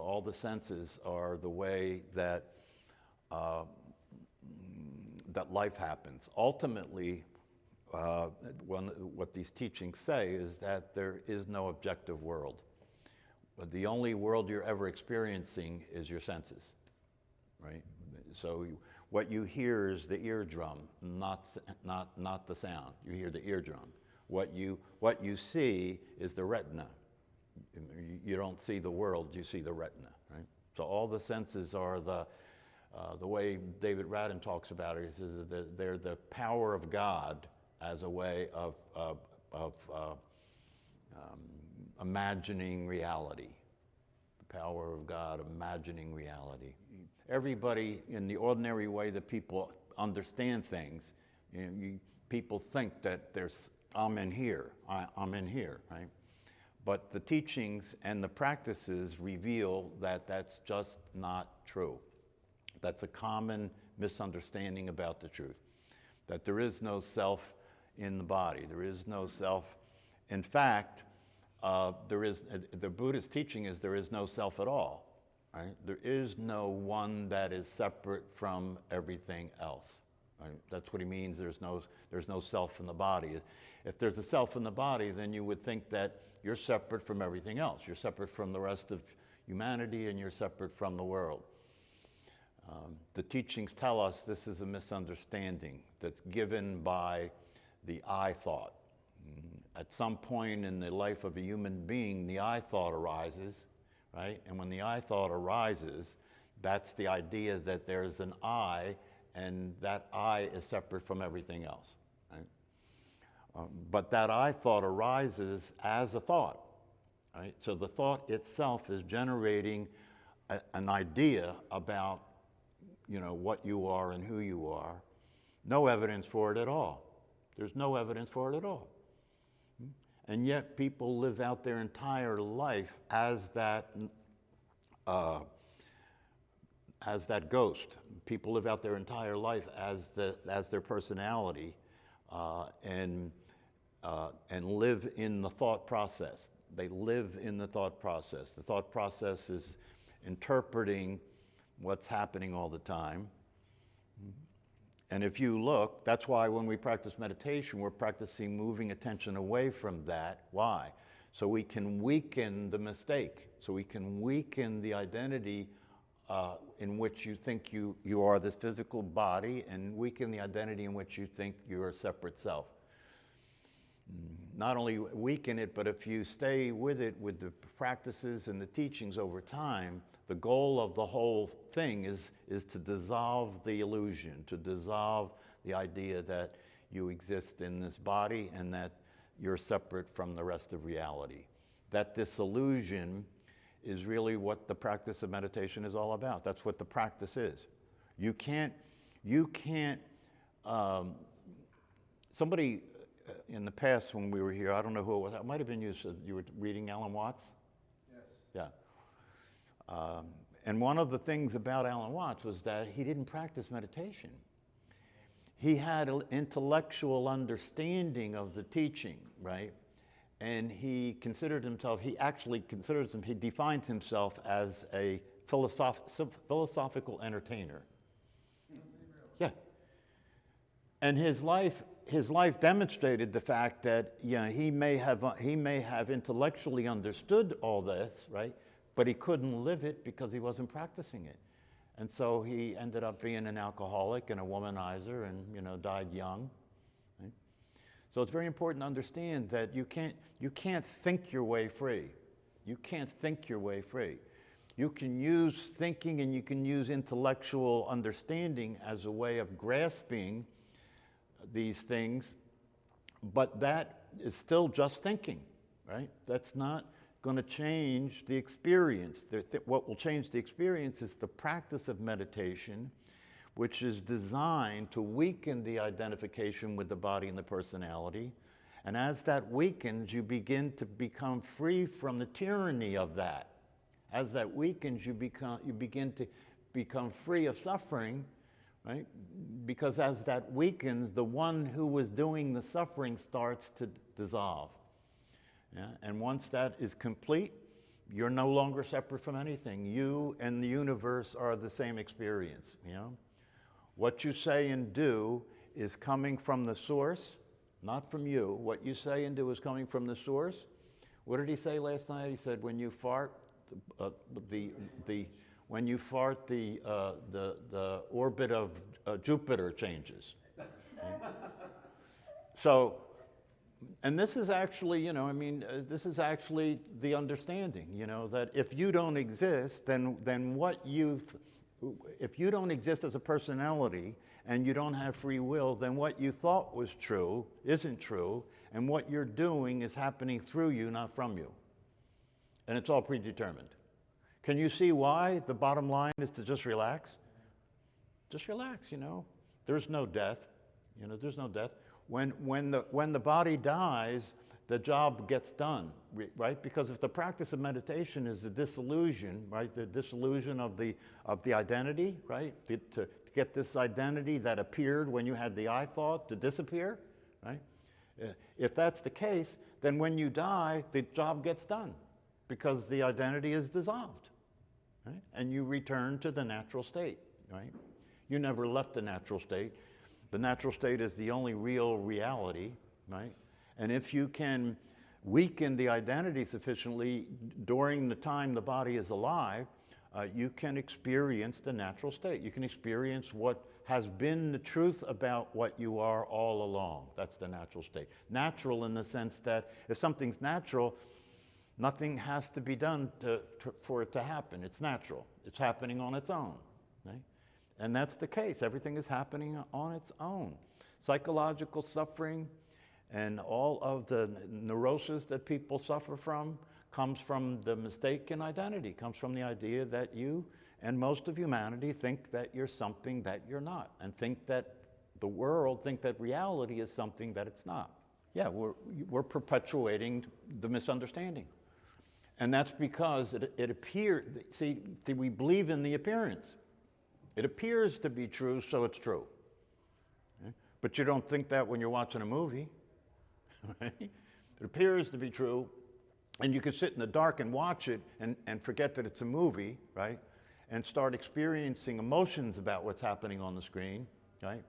all the senses are the way that that life happens. Ultimately, what these teachings say is that there is no objective world. The only world you're ever experiencing is your senses, right? So what you hear is the eardrum, not the sound. You hear the eardrum. What you see is the retina. You don't see the world, you see the retina, right? So all the senses are the way David Radin talks about it is that they're the power of God as a way of imagining reality. The power of God imagining reality. Everybody, in the ordinary way that people understand things, people think that I'm in here, I'm in here, right? But the teachings and the practices reveal that that's just not true. That's a common misunderstanding about the truth. That there is no self in the body. There is no self. In fact, the Buddhist teaching is there is no self at all. Right? There is no one that is separate from everything else. Right? That's what he means. There's no self in the body. If there's a self in the body, then you would think that you're separate from everything else. You're separate from the rest of humanity, and you're separate from the world. The teachings tell us this is a misunderstanding that's given by the I thought. At some point in the life of a human being, the I thought arises, right? And when the I thought arises, that's the idea that there's an I, and that I is separate from everything else, right? But that I thought arises as a thought, right? So the thought itself is generating an idea about, what you are and who you are. No evidence for it at all. There's no evidence for it at all. And yet people live out their entire life as that ghost. People live out their entire life as their personality, and live in the thought process. They live in the thought process. The thought process is interpreting what's happening all the time. And if you look, that's why when we practice meditation, we're practicing moving attention away from that. Why? So we can weaken the mistake. So we can weaken the identity in which you think you are this physical body, and weaken the identity in which you think you're a separate self. Not only weaken it, but if you stay with it, with the practices and the teachings over time, the goal of the whole thing is to dissolve the illusion, to dissolve the idea that you exist in this body and that you're separate from the rest of reality. That disillusion is really what the practice of meditation is all about. That's what the practice is. You can't, somebody in the past when we were here, I don't know who it was, it might have been you, said you were reading Alan Watts? Yes. Yeah. And one of the things about Alan Watts was that he didn't practice meditation. He had an intellectual understanding of the teaching, right? And he defined himself as a philosophical entertainer. Yeah. And his life demonstrated the fact that he may have intellectually understood all this, right? But he couldn't live it because he wasn't practicing it. And so he ended up being an alcoholic and a womanizer and, died young. Right? So it's very important to understand that you can't think your way free. You can't think your way free. You can use thinking and you can use intellectual understanding as a way of grasping these things, but that is still just thinking, right? That's not going to change the experience. What will change the experience is the practice of meditation, which is designed to weaken the identification with the body and the personality. And as that weakens, you begin to become free from the tyranny of that. As that weakens, you begin to become free of suffering, right? Because as that weakens, the one who was doing the suffering starts to dissolve. Yeah? And once that is complete, You're no longer separate from anything. You and the universe are the same experience, you know? What you say and do is coming from the source, not from you. What you say and do is coming from the source. What did he say last night? He said, when you fart, when you fart, the orbit of Jupiter changes. Okay? So, and this is actually, you know, I mean, this is actually the understanding, you know, that if you don't exist, then if you don't exist as a personality and you don't have free will, then what you thought was true isn't true, and what you're doing is happening through you, not from you. And it's all predetermined. Can you see why the bottom line is to just relax? Just relax, you know. There's no death, you know, there's no death. When the body dies, the job gets done, right? Because if the practice of meditation is the dissolution, right? The dissolution of the identity, right? To get this identity that appeared when you had the I thought to disappear, right? If that's the case, then when you die, the job gets done because the identity is dissolved, right? And you return to the natural state, right? You never left the natural state. The natural state is the only real reality, right? And if you can weaken the identity sufficiently during the time the body is alive, you can experience the natural state. You can experience what has been the truth about what you are all along. That's the natural state. Natural in the sense that if something's natural, nothing has to be done for it to happen. It's natural. It's happening on its own, right? And that's the case. Everything is happening on its own. Psychological suffering and all of the neurosis that people suffer from comes from the mistaken identity, comes from the idea that you and most of humanity think that you're something that you're not, and think that the world, think that reality is something that it's not. Yeah, we're perpetuating the misunderstanding. And that's because it appears, see, we believe in the appearance. It appears to be true, so it's true. Okay? But you don't think that when you're watching a movie. Right? It appears to be true, and you can sit in the dark and watch it and forget that it's a movie, right? And start experiencing emotions about what's happening on the screen, right?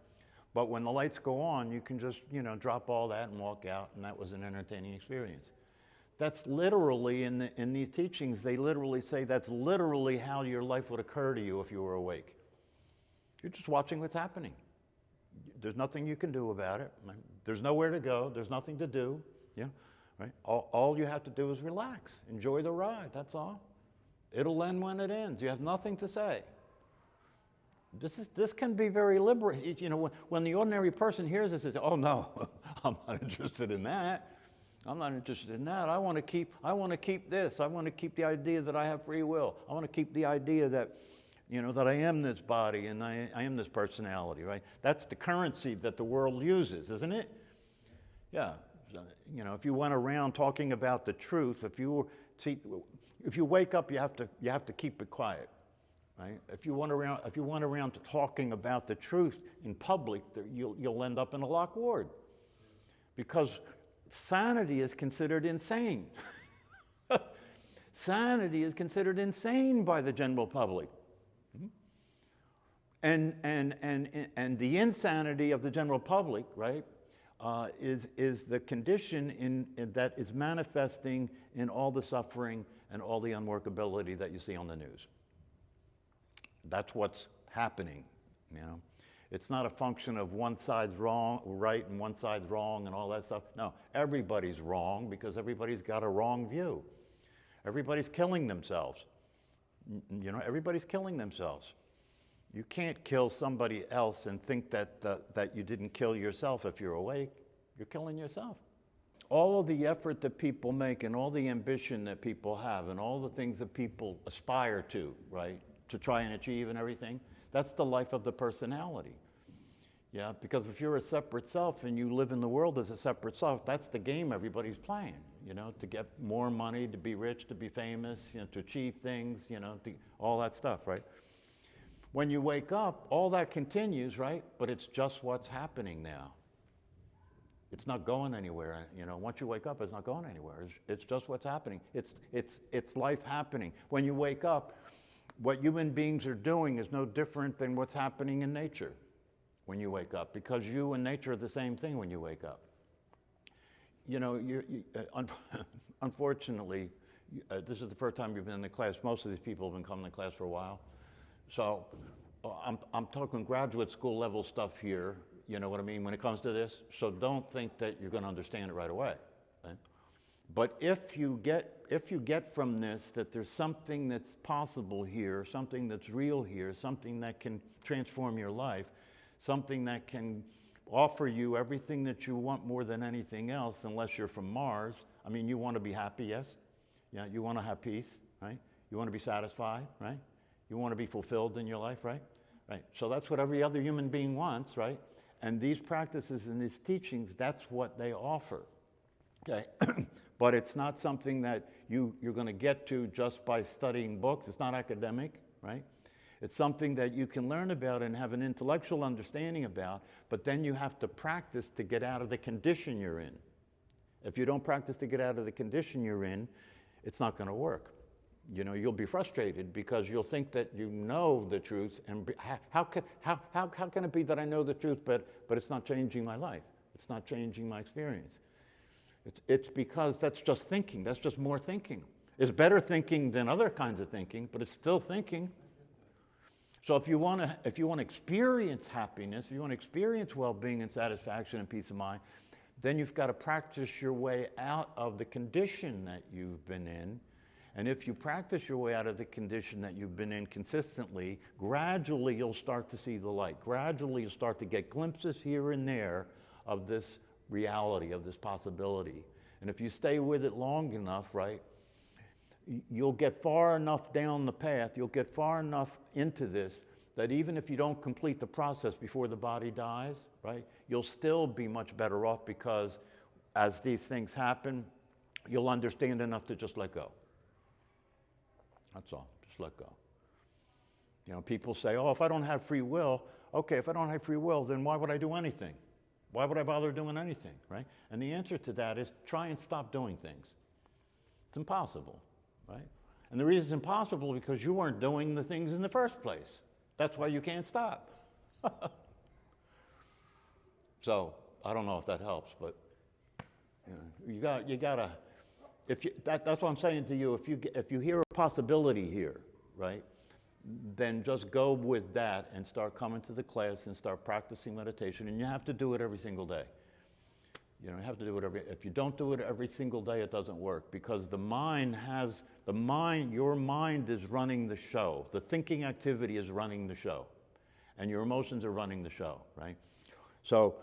But when the lights go on, you can just, you know, drop all that and walk out, and that was an entertaining experience. That's literally, in these teachings, they literally say that's literally how your life would occur to you if you were awake. You're just watching what's happening. There's nothing you can do about it. There's nowhere to go. There's nothing to do. Yeah, right? All you have to do is relax. Enjoy the ride. That's all. It'll end when it ends. You have nothing to say. This can be very liberating. You know, when the ordinary person hears this, they say, "Oh no, I'm not interested in that. I'm not interested in that. I want to keep this. I want to keep the idea that I have free will. I want to keep the idea that, you know, that I am this body and I am this personality," right? That's the currency that the world uses, isn't it? Yeah. You know, if you went around talking about the truth, if you wake up, you have to keep it quiet, right? If you went around talking about the truth in public, you'll end up in a locked ward, because sanity is considered insane. Sanity is considered insane by the general public. And the insanity of the general public, right, is the condition that is manifesting in all the suffering and all the unworkability that you see on the news. That's what's happening, you know. It's not a function of one side's right and one side's wrong and all that stuff. No, everybody's wrong because everybody's got a wrong view. Everybody's killing themselves. You know, everybody's killing themselves. You can't kill somebody else and think that you didn't kill yourself if you're awake. You're killing yourself. All of the effort that people make and all the ambition that people have and all the things that people aspire to, right, to try and achieve and everything, that's the life of the personality. Yeah, because if you're a separate self and you live in the world as a separate self, that's the game everybody's playing, you know, to get more money, to be rich, to be famous, you know, to achieve things, you know, all that stuff, right? When you wake up, all that continues, right? But it's just what's happening now. It's not going anywhere. You know, once you wake up, it's not going anywhere. It's just what's happening. It's life happening. When you wake up, what human beings are doing is no different than what's happening in nature when you wake up, because you and nature are the same thing when you wake up. You know, unfortunately, this is the first time you've been in the class. Most of these people have been coming to class for a while. So I'm talking graduate school level stuff here, you know what I mean, when it comes to this. So don't think that you're going to understand it right away. Right? But if you get from this that there's something that's possible here, something that's real here, something that can transform your life, something that can offer you everything that you want more than anything else, unless you're from Mars. I mean, you want to be happy, yes? Yeah, you want to have peace, right? You want to be satisfied, right? You want to be fulfilled in your life, right? Right. So that's what every other human being wants, right? And these practices and these teachings, that's what they offer, okay? But it's not something that you're going to get to just by studying books. It's not academic, right? It's something that you can learn about and have an intellectual understanding about, but then you have to practice to get out of the condition you're in. If you don't practice to get out of the condition you're in, it's not going to work. You know, you'll be frustrated because you'll think that you know the truth, and how can it be that I know the truth, but it's not changing my life? It's not changing my experience. It's because that's just thinking. That's just more thinking. It's better thinking than other kinds of thinking, but it's still thinking. So if you want to experience happiness, if you want to experience well-being and satisfaction and peace of mind, then you've got to practice your way out of the condition that you've been in. And if you practice your way out of the condition that you've been in consistently, gradually you'll start to see the light. Gradually you'll start to get glimpses here and there of this reality, of this possibility. And if you stay with it long enough, right, you'll get far enough down the path, you'll get far enough into this, that even if you don't complete the process before the body dies, right, you'll still be much better off, because as these things happen, you'll understand enough to just let go. That's all, just let go. You know, people say, oh, if I don't have free will, okay, if I don't have free will, then why would I do anything? Why would I bother doing anything, right? And the answer to that is try and stop doing things. It's impossible, right? And the reason it's impossible is because you weren't doing the things in the first place. That's why you can't stop. So, I don't know if that helps, but you know, you gotta, that's what I'm saying to you. If you hear a possibility here, right, then just go with that and start coming to the class and start practicing meditation. And you have to do it every single day. You know, you have to do it if you don't do it every single day, it doesn't work, because your mind is running the show. The thinking activity is running the show, and your emotions are running the show, right? So,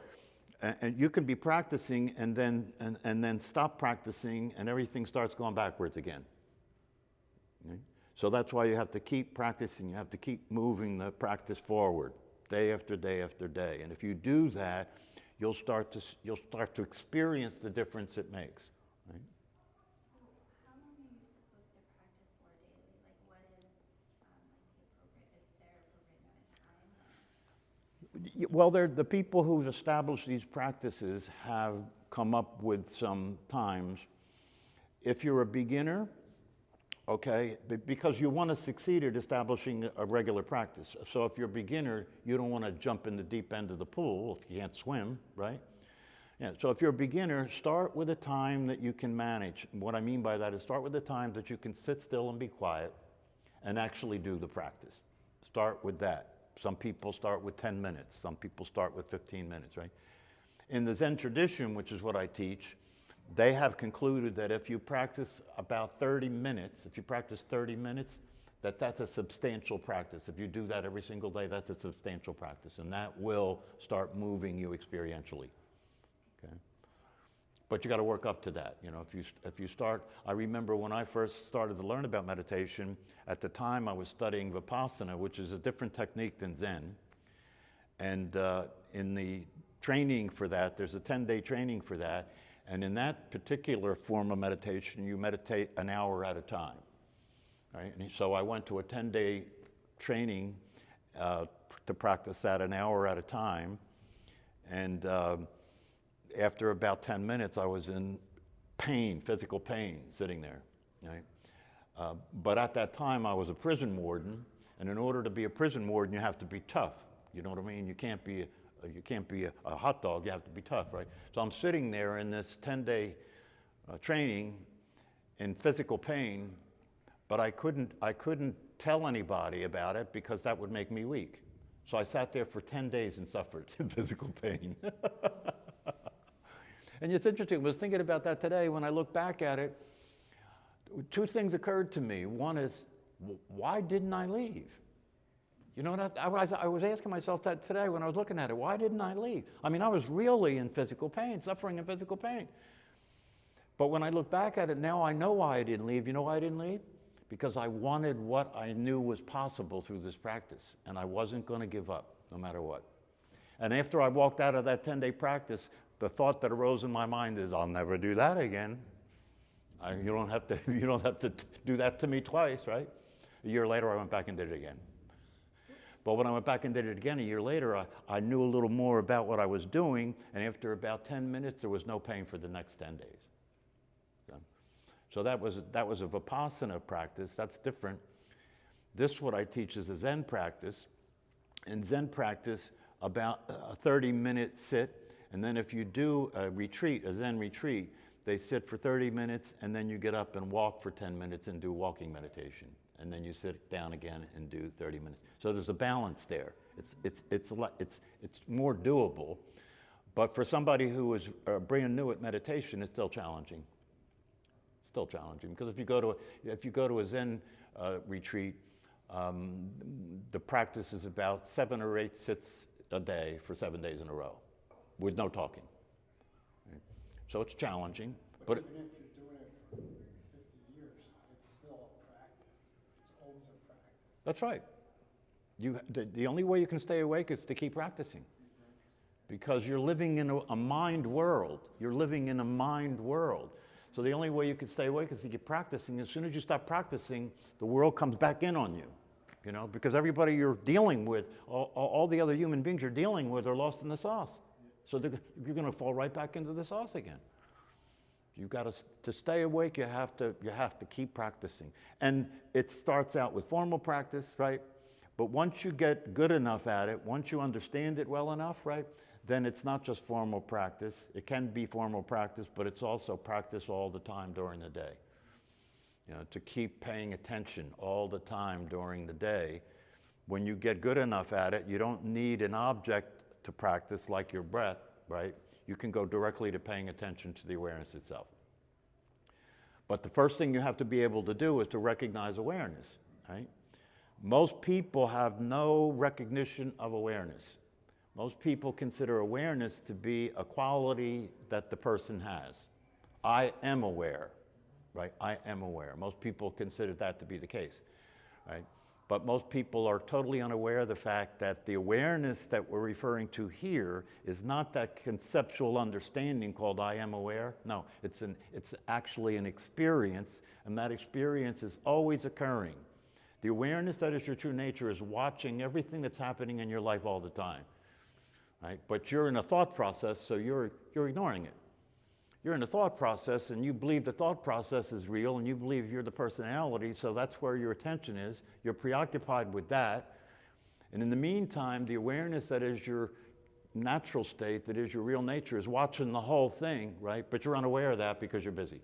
and you can be practicing and then stop practicing, and everything starts going backwards again. Okay? So that's why you have to keep practicing. You have to keep moving the practice forward, day after day after day. And if you do that, you'll start to experience the difference it makes. Right? How long are you supposed to practice for daily? Like, what is there appropriate time? Well, the people who've established these practices have come up with some times. If you're a beginner, okay, because you want to succeed at establishing a regular practice. So if you're a beginner, you don't want to jump in the deep end of the pool if you can't swim, right? Yeah, so if you're a beginner, start with a time that you can manage. What I mean by that is start with a time that you can sit still and be quiet and actually do the practice. Start with that. Some people start with 10 minutes. Some people start with 15 minutes, right? In the Zen tradition, which is what I teach, they have concluded that if you practice about 30 minutes, that's a substantial practice. If you do that every single day, that's a substantial practice, and that will start moving you experientially. Okay? But you got to work up to that. You know, if you start, I remember when I first started to learn about meditation, at the time I was studying Vipassana, which is a different technique than Zen. And in the training for that, there's a 10-day training for that. And in that particular form of meditation, you meditate an hour at a time. Right? And so I went to a 10-day training to practice that an hour at a time. And after about 10 minutes, I was in pain, physical pain, sitting there, right? But at that time, I was a prison warden, and in order to be a prison warden, you have to be tough. You know what I mean? You can't be a hot dog. You have to be tough, right? So I'm sitting there in this 10-day training in physical pain, but I couldn't tell anybody about it because that would make me weak. So I sat there for 10 days and suffered in physical pain. And it's interesting, I was thinking about that today. When I look back at it, two things occurred to me. One is, why didn't I leave? You know what, I was asking myself that today when I was looking at it. Why didn't I leave? I mean, I was really in physical pain, suffering in physical pain. But when I look back at it now, I know why I didn't leave. You know why I didn't leave? Because I wanted what I knew was possible through this practice, and I wasn't going to give up, no matter what. And after I walked out of that 10-day practice, the thought that arose in my mind is, I'll never do that again. You don't have to do that to me twice, right? A year later, I went back and did it again. But when I went back and did it again a year later, I knew a little more about what I was doing, and after about 10 minutes, there was no pain for the next 10 days. So that was a Vipassana practice. That's different. This, what I teach, is a Zen practice. In Zen practice, about a 30-minute sit, and then if you do a retreat, a Zen retreat, they sit for 30 minutes, and then you get up and walk for 10 minutes and do walking meditation. And then you sit down again and do 30 minutes. So there's a balance there. It's more doable. But for somebody who is brand new at meditation, it's still challenging. Still challenging, because if you go to a Zen retreat, the practice is about 7 or 8 sits a day for 7 days in a row, with no talking. Right? So it's challenging. But even if you're doing it for 50 years, it's still a practice. It's always a practice. That's right. The only way you can stay awake is to keep practicing. Because you're living in a mind world. You're living in a mind world. So the only way you can stay awake is to keep practicing. As soon as you stop practicing, the world comes back in on you. You know, because everybody you're dealing with, all the other human beings you're dealing with are lost in the sauce. So you're going to fall right back into the sauce again. You've got to stay awake. You have to keep practicing, and it starts out with formal practice, right? But once you get good enough at it, once you understand it well enough, right, then it's not just formal practice. It can be formal practice, but it's also practice all the time during the day. You know, to keep paying attention all the time during the day. When you get good enough at it, you don't need an object to practice like your breath, right? You can go directly to paying attention to the awareness itself. But the first thing you have to be able to do is to recognize awareness, right? Most people have no recognition of awareness. Most people consider awareness to be a quality that the person has. I am aware, right? I am aware. Most people consider that to be the case, right? But most people are totally unaware of the fact that the awareness that we're referring to here is not that conceptual understanding called I am aware. No, it's actually an experience, and that experience is always occurring. The awareness that is your true nature is watching everything that's happening in your life all the time, right? But you're in a thought process, so you're ignoring it. You're in a thought process, and you believe the thought process is real, and you believe you're the personality, so that's where your attention is. You're preoccupied with that. And in the meantime, the awareness that is your natural state, that is your real nature, is watching the whole thing, right? But you're unaware of that because you're busy.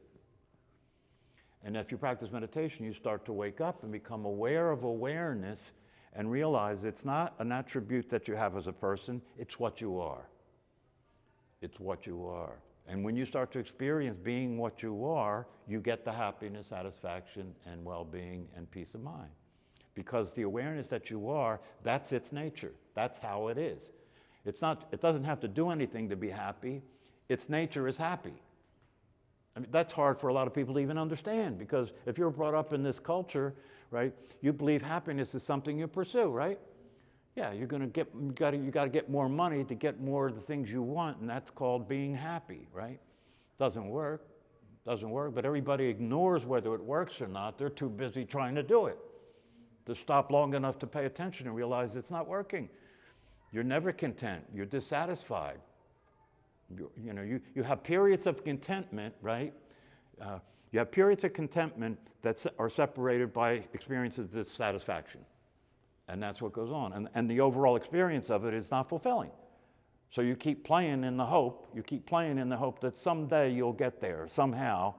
And if you practice meditation, you start to wake up and become aware of awareness and realize it's not an attribute that you have as a person, it's what you are. It's what you are. And when you start to experience being what you are, you get the happiness, satisfaction, and well-being and peace of mind. Because the awareness that you are, that's its nature. That's how it is. It doesn't have to do anything to be happy. Its nature is happy. I mean, that's hard for a lot of people to even understand, because if you're brought up in this culture, right, you believe happiness is something you pursue, right? Yeah, you got to get more money to get more of the things you want, and that's called being happy, right? Doesn't work, but everybody ignores whether it works or not. They're too busy trying to do it, to stop long enough to pay attention and realize it's not working. You're never content, you're dissatisfied. You have periods of contentment, right? You have periods of contentment that are separated by experiences of dissatisfaction. And that's what goes on. And the overall experience of it is not fulfilling. So you keep playing in the hope, that someday you'll get there. Somehow,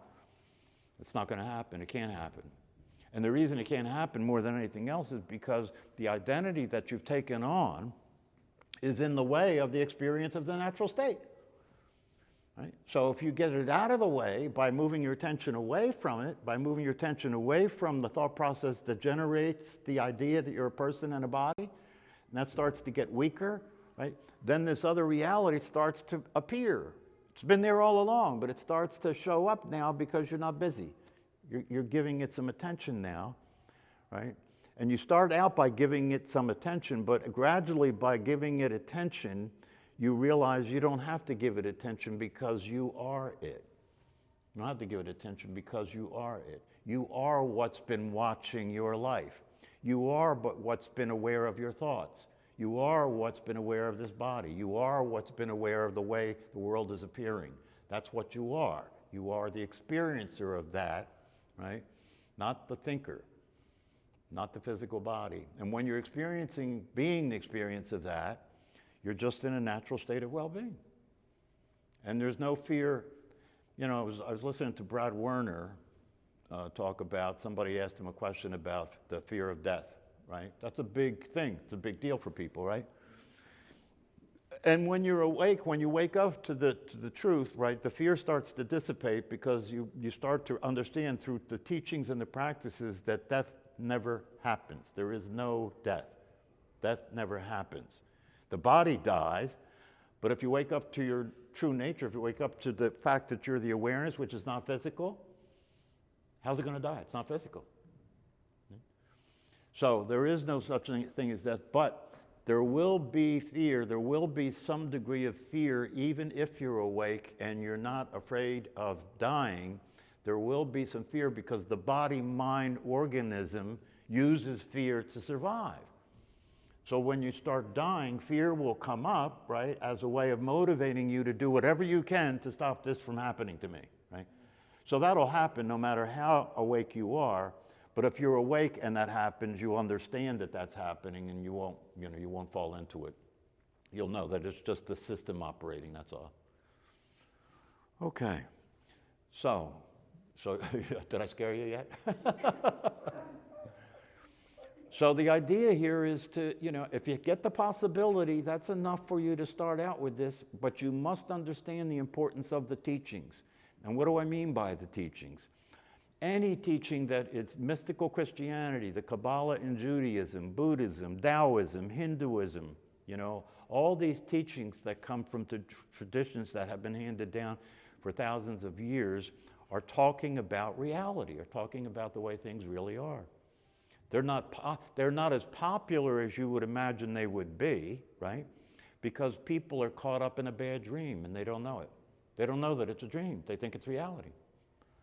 it's not going to happen. It can't happen. And the reason it can't happen more than anything else is because the identity that you've taken on is in the way of the experience of the natural state. Right? So if you get it out of the way by moving your attention away from it, by moving your attention away from the thought process that generates the idea that you're a person and a body, and that starts to get weaker, right? Then this other reality starts to appear. It's been there all along, but it starts to show up now because you're not busy. You're giving it some attention now, right? And you start out by giving it some attention, but gradually by giving it attention, you realize you don't have to give it attention because you are it. You don't have to give it attention because you are it. You are what's been watching your life. You are but what's been aware of your thoughts. You are what's been aware of this body. You are what's been aware of the way the world is appearing. That's what you are. You are the experiencer of that, right? Not the thinker, not the physical body. And when you're experiencing being the experience of that, you're just in a natural state of well-being. And there's no fear. You know, I was listening to Brad Werner talk about, somebody asked him a question about the fear of death, right? That's a big thing. It's a big deal for people, right? And when you're awake, when you wake up to the truth, right, the fear starts to dissipate because you start to understand through the teachings and the practices that death never happens. There is no death. Death never happens. The body dies, but if you wake up to your true nature, if you wake up to the fact that you're the awareness, which is not physical, how's it going to die? It's not physical. So there is no such thing as death, but there will be fear, there will be some degree of fear, even if you're awake and you're not afraid of dying. There will be some fear because the body-mind organism uses fear to survive. So when you start dying, fear will come up, right, as a way of motivating you to do whatever you can to stop this from happening to me, right? So that'll happen no matter how awake you are. But if you're awake and that happens, you understand that that's happening and you won't fall into it. You'll know that it's just the system operating, that's all. Okay. So did I scare you yet? So the idea here is to, if you get the possibility, that's enough for you to start out with this, but you must understand the importance of the teachings. And what do I mean by the teachings? Any teaching that it's mystical Christianity, the Kabbalah in Judaism, Buddhism, Taoism, Hinduism, all these teachings that come from the traditions that have been handed down for thousands of years are talking about reality, are talking about the way things really are. They're not as popular as you would imagine they would be, right? Because people are caught up in a bad dream and they don't know it. They don't know that it's a dream. They think it's reality.